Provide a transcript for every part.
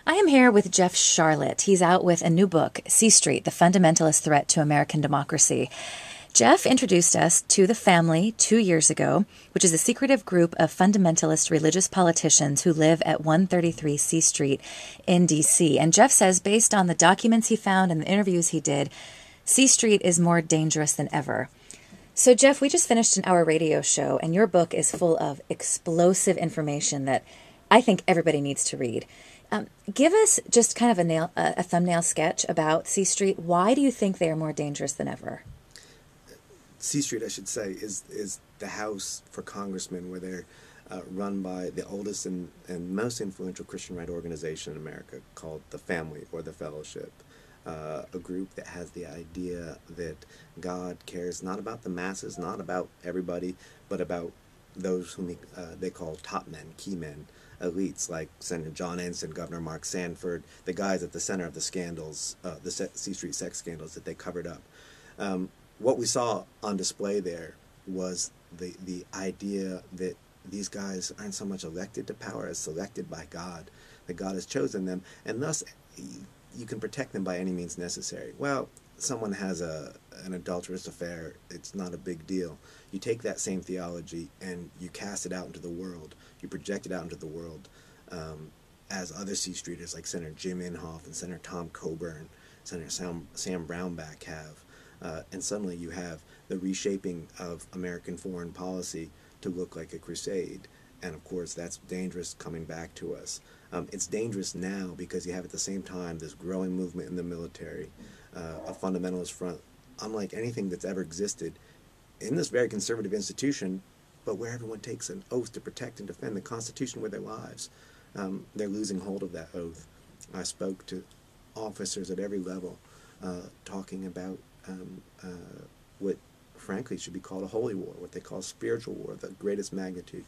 I am here with Jeff Sharlet. He's out with a new book, C Street, The Fundamentalist Threat to American Democracy. Jeff introduced us to the family 2 years ago, which is a secretive group of fundamentalist religious politicians who live at 133 C Street in D.C. And Jeff says, based on the documents he found and the interviews he did, C Street is more dangerous than ever. So, Jeff, we just finished our radio show, and your book is full of explosive information that I think everybody needs to read. Give us just kind of a thumbnail sketch about C Street. Why do you think they are more dangerous than ever? C Street, I should say, is the house for congressmen where they're run by the oldest and most influential Christian right organization in America called the Family or the Fellowship, a group that has the idea that God cares not about the masses, not about everybody, but about those whom they call top men, key men, elites like Senator John Ensign, Governor Mark Sanford, the guys at the center of the scandals, the C Street sex scandals that they covered up. What we saw on display there was the idea that these guys aren't so much elected to power as selected by God, that God has chosen them, and thus you can protect them by any means necessary. Well, someone has an adulterous affair, it's not a big deal. You take that same theology and you cast it out into the world, you project it out into the world, as other C Streeters like Senator Jim Inhofe and Senator Tom Coburn, Senator Sam Brownback have. And suddenly you have the reshaping of American foreign policy to look like a crusade. And of course that's dangerous coming back to us. It's dangerous now because you have at the same time this growing movement in the military, a fundamentalist front, unlike anything that's ever existed in this very conservative institution, but where everyone takes an oath to protect and defend the Constitution with their lives. They're losing hold of that oath. I spoke to officers at every level talking about what frankly should be called a holy war, what they call spiritual war, the greatest magnitude.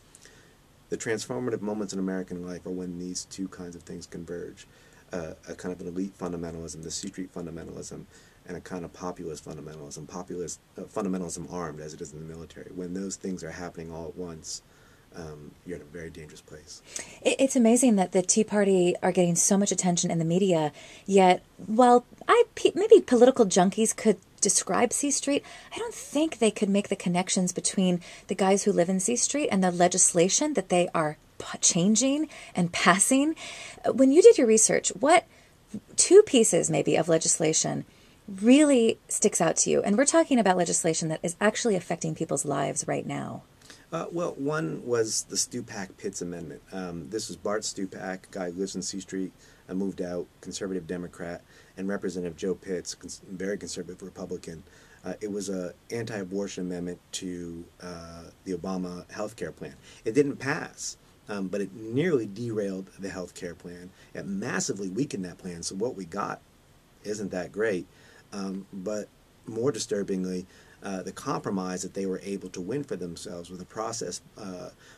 The transformative moments in American life are when these two kinds of things converge. A kind of an elite fundamentalism, the C Street fundamentalism, and a kind of populist fundamentalism, fundamentalism armed as it is in the military. When those things are happening all at once, you're in a very dangerous place. It's amazing that the Tea Party are getting so much attention in the media, yet, well, maybe political junkies could describe C Street. I don't think they could make the connections between the guys who live in C Street and the legislation that they are changing and passing. When you did your research, what two pieces maybe of legislation really sticks out to you? And we're talking about legislation that is actually affecting people's lives right now. Well, one was the Stupak-Pitts Amendment. This was Bart Stupak, a guy who lives in C Street, moved out, conservative Democrat, and Representative Joe Pitts, very conservative Republican. It was an anti-abortion amendment to the Obama health care plan. It didn't pass, but it nearly derailed the health care plan. It massively weakened that plan, so what we got isn't that great. But more disturbingly, the compromise that they were able to win for themselves was a process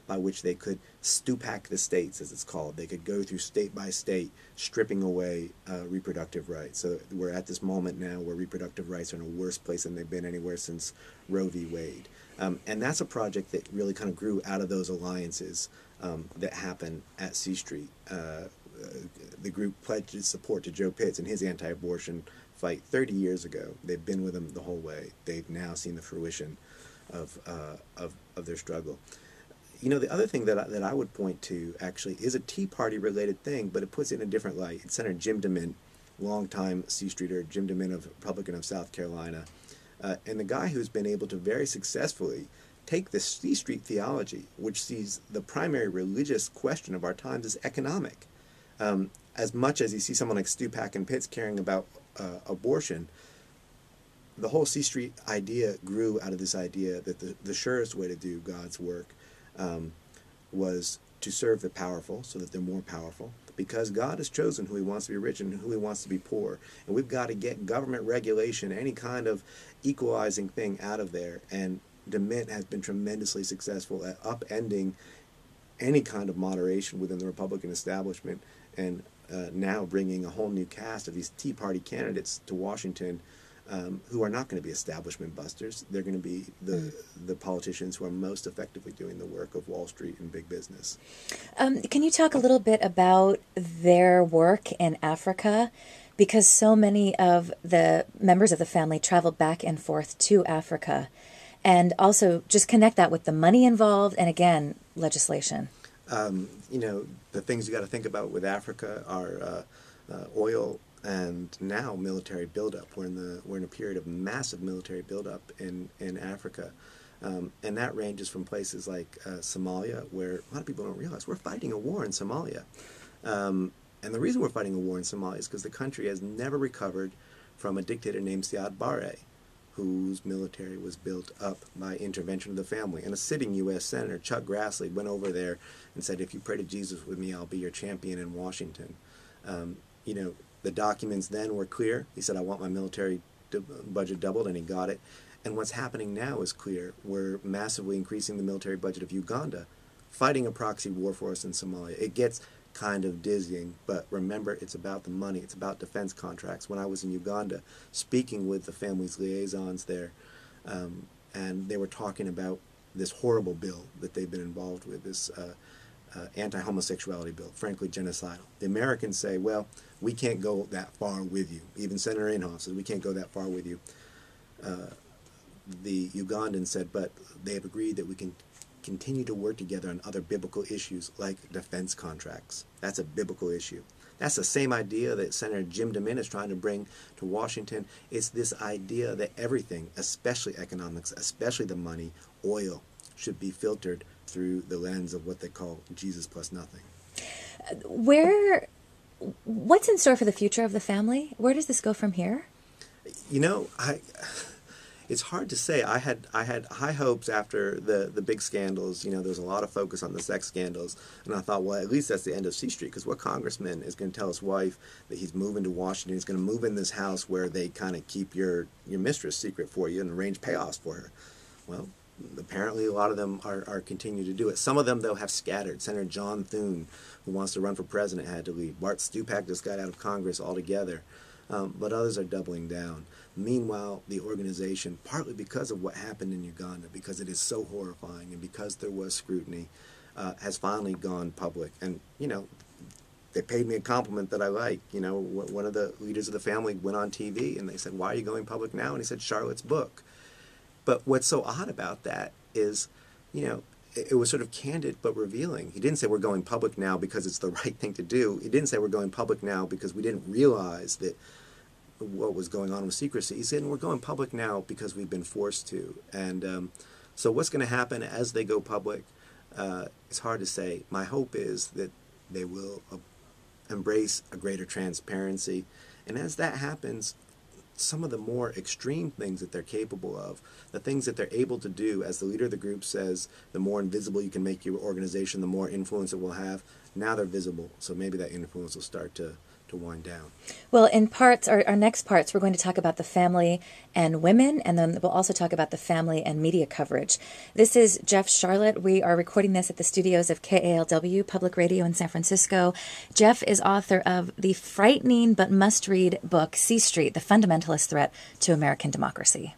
by which they could Stupak the states, as it's called. They could go through state by state, stripping away reproductive rights. So we're at this moment now where reproductive rights are in a worse place than they've been anywhere since Roe v. Wade. And that's a project that really kind of grew out of those alliances that happened at C Street. The group pledged its support to Joe Pitts and his anti-abortion fight 30 years ago. They've been with him the whole way. They've now seen the fruition of their struggle. You know, the other thing that I would point to actually is a Tea Party related thing, but it puts it in a different light. It's Senator Jim DeMint, longtime C Streeter, Jim DeMint, of Republican of South Carolina, and the guy who's been able to very successfully take this C Street theology, which sees the primary religious question of our times as economic. As much as you see someone like Stupak and Pitts caring about abortion, the whole C Street idea grew out of this idea that the surest way to do God's work was to serve the powerful so that they're more powerful, because God has chosen who he wants to be rich and who he wants to be poor. And we've got to get government regulation, any kind of equalizing thing out of there. And DeMint has been tremendously successful at upending any kind of moderation within the Republican establishment, and now bringing a whole new cast of these Tea Party candidates to Washington who are not going to be establishment busters. They're going to be the politicians who are most effectively doing the work of Wall Street and big business. Can you talk a little bit about their work in Africa? Because so many of the members of the family traveled back and forth to Africa. And also just connect that with the money involved and, again, legislation. The things you got to think about with Africa are oil and now military buildup. We're in a period of massive military buildup in Africa. And that ranges from places like Somalia, where a lot of people don't realize we're fighting a war in Somalia. And the reason we're fighting a war in Somalia is because the country has never recovered from a dictator named Siad Barre, whose military was built up by intervention of the family. And a sitting U.S. Senator, Chuck Grassley, went over there and said, if you pray to Jesus with me, I'll be your champion in Washington. The documents then were clear. He said, I want my military budget doubled, and he got it. And what's happening now is clear. We're massively increasing the military budget of Uganda, fighting a proxy war for us in Somalia. It gets kind of dizzying, but remember, it's about the money. It's about defense contracts. When I was in Uganda, speaking with the family's liaisons there, and they were talking about this horrible bill that they've been involved with, this anti-homosexuality bill, frankly genocidal. The Americans say, well, we can't go that far with you. Even Senator Inhofe says, we can't go that far with you. The Ugandans said, but they have agreed that we can continue to work together on other biblical issues like defense contracts. That's a biblical issue. That's the same idea that Senator Jim DeMint is trying to bring to Washington. It's this idea that everything, especially economics, especially the money, oil, should be filtered through the lens of what they call Jesus plus nothing. What's in store for the future of the family? Where does this go from here? It's hard to say. I had high hopes after the big scandals. There was a lot of focus on the sex scandals, and I thought, well, at least that's the end of C Street, because what congressman is going to tell his wife that he's moving to Washington? He's going to move in this house where they kind of keep your mistress secret for you and arrange payoffs for her. Well, apparently a lot of them are continuing to do it. Some of them, though, have scattered. Senator John Thune, who wants to run for president, had to leave. Bart Stupak just got out of Congress altogether. But others are doubling down. Meanwhile, the organization, partly because of what happened in Uganda, because it is so horrifying and because there was scrutiny, has finally gone public. And, they paid me a compliment that I like. One of the leaders of the family went on TV and they said, why are you going public now? And he said, Sharlet's book. But what's so odd about that is, it was sort of candid but revealing. He didn't say we're going public now because it's the right thing to do. He didn't say we're going public now because we didn't realize that what was going on with secrecy. He said we're going public now because we've been forced to. And so what's going to happen as they go public, it's hard to say. My hope is that they will embrace a greater transparency. And as that happens, some of the more extreme things that they're capable of, the things that they're able to do, as the leader of the group says, the more invisible you can make your organization, the more influence it will have. Now they're visible, so maybe that influence will start to wind down. Well, in parts, our next parts, we're going to talk about the family and women, and then we'll also talk about the family and media coverage. This is Jeff Sharlet. We are recording this at the studios of KALW Public Radio in San Francisco. Jeff is author of the frightening but must-read book, C Street, The Fundamentalist Threat to American Democracy.